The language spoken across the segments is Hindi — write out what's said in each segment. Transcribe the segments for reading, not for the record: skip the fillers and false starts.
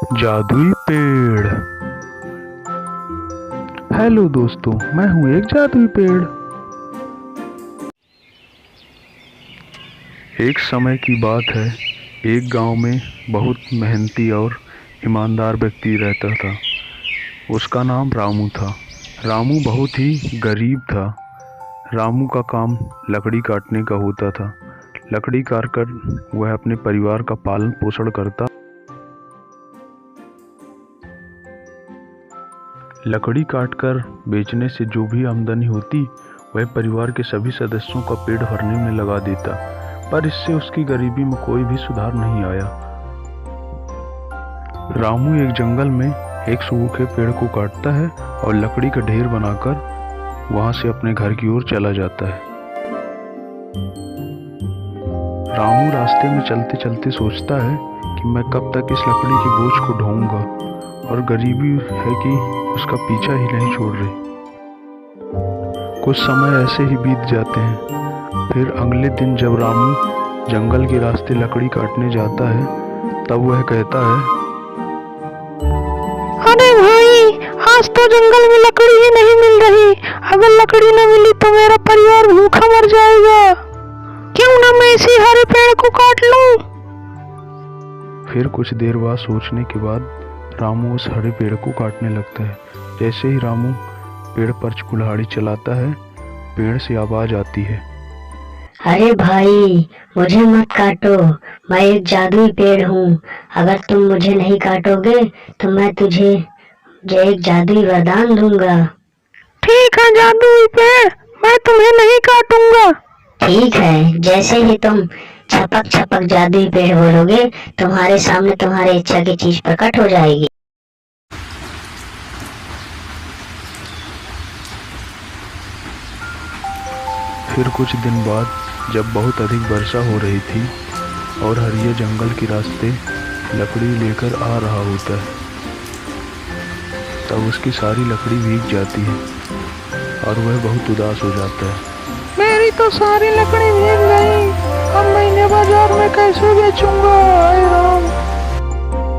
जादुई पेड़। हेलो दोस्तों, मैं हूँ एक जादुई पेड़। एक समय की बात है, एक गांव में बहुत मेहनती और ईमानदार व्यक्ति रहता था। उसका नाम रामू था। रामू बहुत ही गरीब था। रामू का काम लकड़ी काटने का होता था। लकड़ी काट कर वह अपने परिवार का पालन पोषण करता। लकड़ी काटकर बेचने से जो भी आमदनी होती वह परिवार के सभी सदस्यों का पेट भरने में लगा देता, पर इससे उसकी गरीबी में कोई भी सुधार नहीं आया। रामू एक जंगल में एक सूखे पेड़ को काटता है और लकड़ी का ढेर बनाकर वहां से अपने घर की ओर चला जाता है। रामू रास्ते में चलते चलते सोचता है कि मैं कब तक इस लकड़ी के बोझ को ढोऊंगा, और गरीबी है कि उसका पीछा ही नहीं छोड़ रही। कुछ समय ऐसे ही बीत जाते हैं। फिर अगले दिन जब रामू जंगल के रास्ते लकड़ी काटने जाता है, तब वह कहता है, अरे भाई, आज तो जंगल में लकड़ी ही नहीं मिल रही। अगर लकड़ी न मिली तो मेरा परिवार भूखा मर जाएगा। क्यों ना मैं इसी हरे पेड़ को काट लूं। फिर कुछ देर बाद सोचने के बाद रामू उस हरे पेड़ को काटने लगता है। जैसे ही रामू पेड़ पर कुल्हाड़ी चलाता है, पेड़ से आवाज आती है, अरे भाई, मुझे मत काटो। मैं एक जादुई पेड़ हूँ। अगर तुम मुझे नहीं काटोगे तो मैं तुझे एक जादुई वरदान दूंगा। ठीक है जादुई पेड़, मैं तुम्हें नहीं काटूंगा। ठीक है, जैसे ही तुम छपक छपक जादुई पेड़ बोलोगे, तुम्हारे सामने तुम्हारी इच्छा की चीज प्रकट हो जाएगी। फिर कुछ दिन बाद जब बहुत अधिक वर्षा हो रही थी और हरिया जंगल के रास्ते लकड़ी लेकर आ रहा होता है, तब उसकी सारी लकड़ी भीग जाती है और वह बहुत उदास हो जाता है। मेरी तो सारी लकड़ी भीग गई। अब मैं इन्हें बाजार में कैसे बेचूंगा। हाय राम।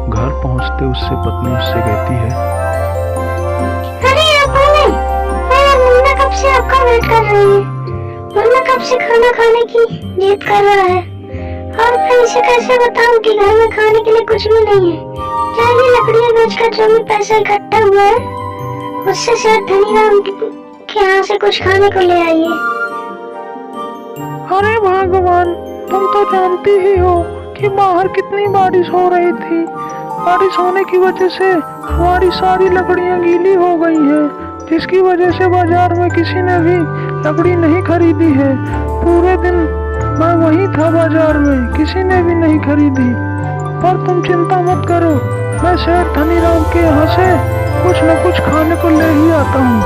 घर पहुंचते उससे पत्नी उससे कहती है, अरे मुन्ना कब से आपका वेट कर रही है। मुन्ना कब से खाना खाने की जिद कर रहा है, और मैं इसे कैसे बताऊं कि घर में खाने के लिए कुछ भी नहीं है। चलिए लकड़ियां बेचकर जो भी पैसा इकट्ठा हुआ है उससे सेठ धनीराम के यहाँ से कुछ खाने को ले आइए। अरे भगवान, तुम तो जानती ही हो कि बाहर कितनी बारिश हो रही थी। बारिश होने की वजह से हमारी सारी लकड़ियां गीली हो गई हैं, जिसकी वजह से बाजार में किसी ने भी लकड़ी नहीं खरीदी है। पूरे दिन मैं वहीं था बाजार में, किसी ने भी नहीं खरीदी। पर तुम चिंता मत करो, मैं सेठ धनीराम के यहाँ से कुछ न कुछ खाने को ले ही आता हूँ।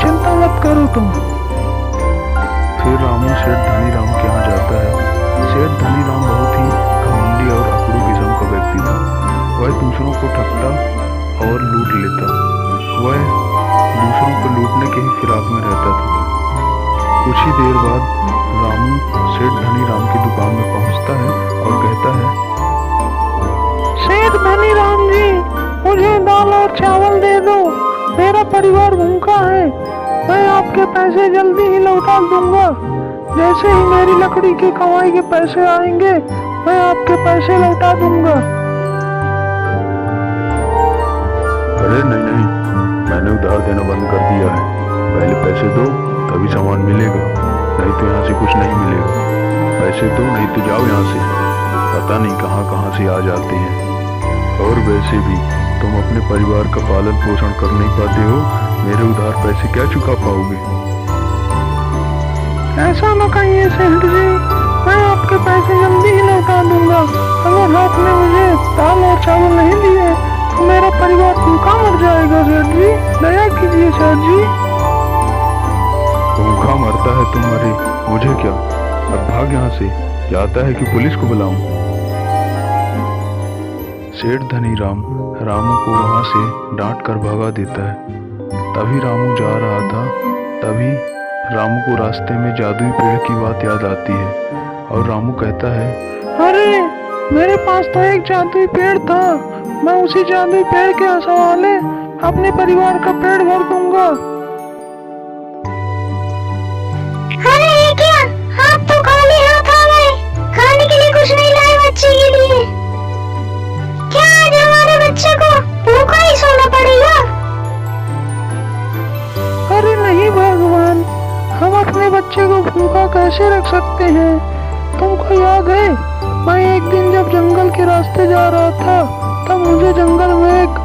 चिंता मत करो तुम। फिर रामू सेठ धनीराम के यहाँ जाता है। सेठ धनीराम बहुत ही घमंडी और अकड़ू किस्म का व्यक्ति था। वह दूसरों को ठगता और लूट लेता। वह दूसरों को लूटने के ही फिराक में रहता था। कुछ ही देर बाद रामू सेठ धनीराम की दुकान में पहुंचता है और कहता है, सेठ धनीराम जी, मुझे दाल और चावल दे दो। मेरा परिवार भूखा है। मैं आपके पैसे जल्दी ही लौटा दूंगा। जैसे ही मेरी लकड़ी की कमाई के पैसे आएंगे, मैं आपके पैसे लौटा दूंगा। अरे नहीं, मैंने उधार देना बंद कर दिया है। पहले पैसे दो तभी सामान मिलेगा, नहीं तो यहाँ से कुछ नहीं मिलेगा। पैसे दो, नहीं तो जाओ यहाँ से। पता नहीं कहाँ कहाँ से आ जाते हैं। और वैसे भी तुम अपने परिवार का पालन पोषण कर नहीं पाते हो, मेरे उधार पैसे क्या चुका पाओगे। ऐसा न कहिए सेठ जी, मैं आपके पैसे जल्दी ही लौटा दूंगा। अगर आपने मुझे दाल और चावल नहीं दिए तो मेरा परिवार भूखा मर जाएगा। सेठ जी, दया कीजिए सेठ जी। भूखा मरता है तुम मरे, मुझे क्या। अब भाग यहाँ से, जाता है कि पुलिस को बुलाऊं। सेठ धनीराम रामू को वहां से डांट कर भगा देता है। तभी रामू जा रहा था, तभी रामू को रास्ते में जादुई पेड़ की बात याद आती है और रामू कहता है, अरे मेरे पास तो एक जादुई पेड़ था, मैं उसी जादुई पेड़ के सहारे अपने परिवार का पेट भर दूंगा। अरे ये क्या, आप तो खाली हाथ आ गए, खाने के लिए कुछ नहीं लाए बच्चे के लिए। क्या आज हमारे बच्चे को भूखा ही सोना पड़ेगा? अरे नहीं भगवान, हम अपने बच्चे को भूखा कैसे रख सकते हैं? तुमको याद है, मैं एक दिन जब जंगल के रास्ते जा रहा था तब मुझे जंगल में एक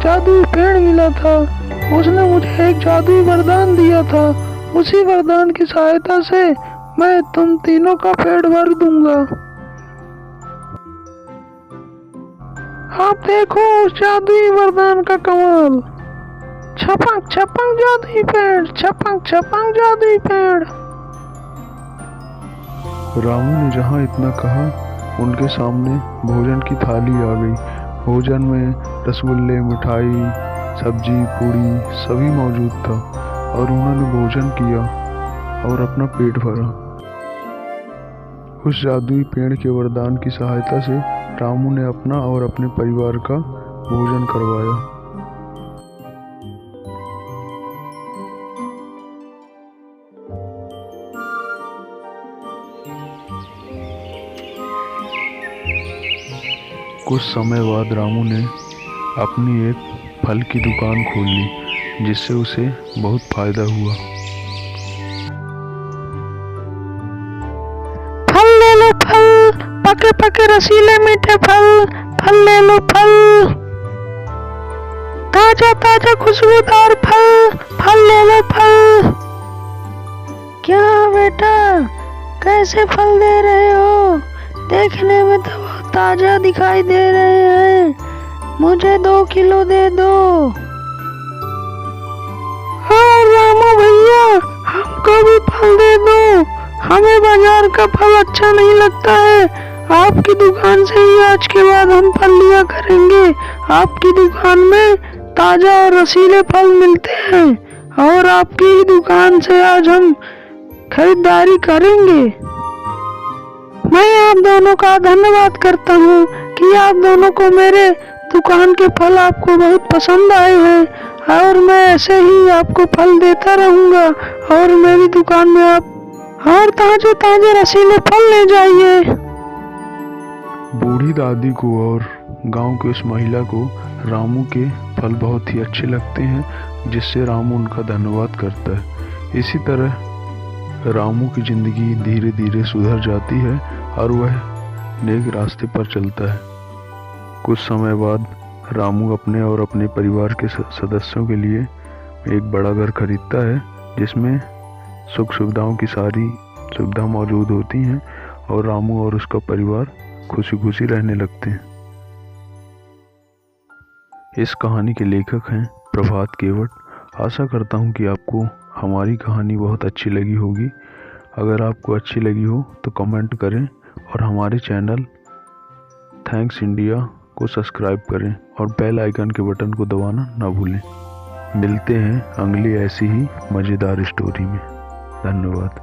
जादुई पेड़ मिला था। उसने मुझे एक जादुई वरदान दिया था। उसी वरदान की सहायता से मैं तुम तीनों का पेट भर दूंगा। आप देखो उस जादुई वरदान का कमाल। छपक छपक जादुई पेड़, छपक छपक जादुई पेड़। रामू ने जहाँ इतना कहा, उनके सामने भोजन की थाली आ गई। भोजन में रसगुल्ले, मिठाई, सब्जी, पूड़ी सभी मौजूद था और उन्होंने भोजन किया और अपना पेट भरा। उस जादुई पेड़ के वरदान की सहायता से रामू ने अपना और अपने परिवार का भोजन करवाया। कुछ समय बाद रामू ने अपनी एक फल की दुकान खोल ली, जिससे उसे बहुत फायदा हुआ। फल ले लो फल, पके पके रसीले मीठे फल, फल ले लो फल। ताजा ताजा खुशबूदार फल, फल ले लो फल। क्या बेटा, कैसे फल दे रहे हो? देखने में तो बहुत ताजा दिखाई दे रहे हैं। मुझे 2 किलो दे दो। हाँ रामू भैया, हमको भी फल दे दो। हमें बाजार का फल अच्छा नहीं लगता है। आपकी दुकान से ही आज के बाद हम फल लिया करेंगे। आपकी दुकान में ताजा और रसीले फल मिलते हैं और आपकी ही दुकान से आज हम खरीदारी करेंगे। मैं आप दोनों का धन्यवाद करता हूँ कि आप दोनों को मेरे दुकान के फल आपको बहुत पसंद आए हैं और मैं ऐसे ही आपको फल देता रहूँगा और मेरी दुकान में आप और ताजे ताजे रसीले फल ले जाइए। बूढ़ी दादी को और गांव की उस महिला को रामू के फल बहुत ही अच्छे लगते हैं, जिससे रामू उनका धन्यवाद करता है। इसी तरह रामू की जिंदगी धीरे धीरे सुधर जाती है और वह नेक रास्ते पर चलता है। कुछ समय बाद रामू अपने और अपने परिवार के सदस्यों के लिए एक बड़ा घर खरीदता है, जिसमें सुख सुविधाओं की सारी सुविधा मौजूद होती हैं और रामू और उसका परिवार खुशी खुशी रहने लगते हैं। इस कहानी के लेखक हैं प्रभात केवट। आशा करता हूँ कि आपको हमारी कहानी बहुत अच्छी लगी होगी। अगर आपको अच्छी लगी हो तो कमेंट करें और हमारे चैनल थैंक्स इंडिया को सब्सक्राइब करें और बेल आइकन के बटन को दबाना ना भूलें। मिलते हैं अगली ऐसी ही मज़ेदार स्टोरी में। धन्यवाद।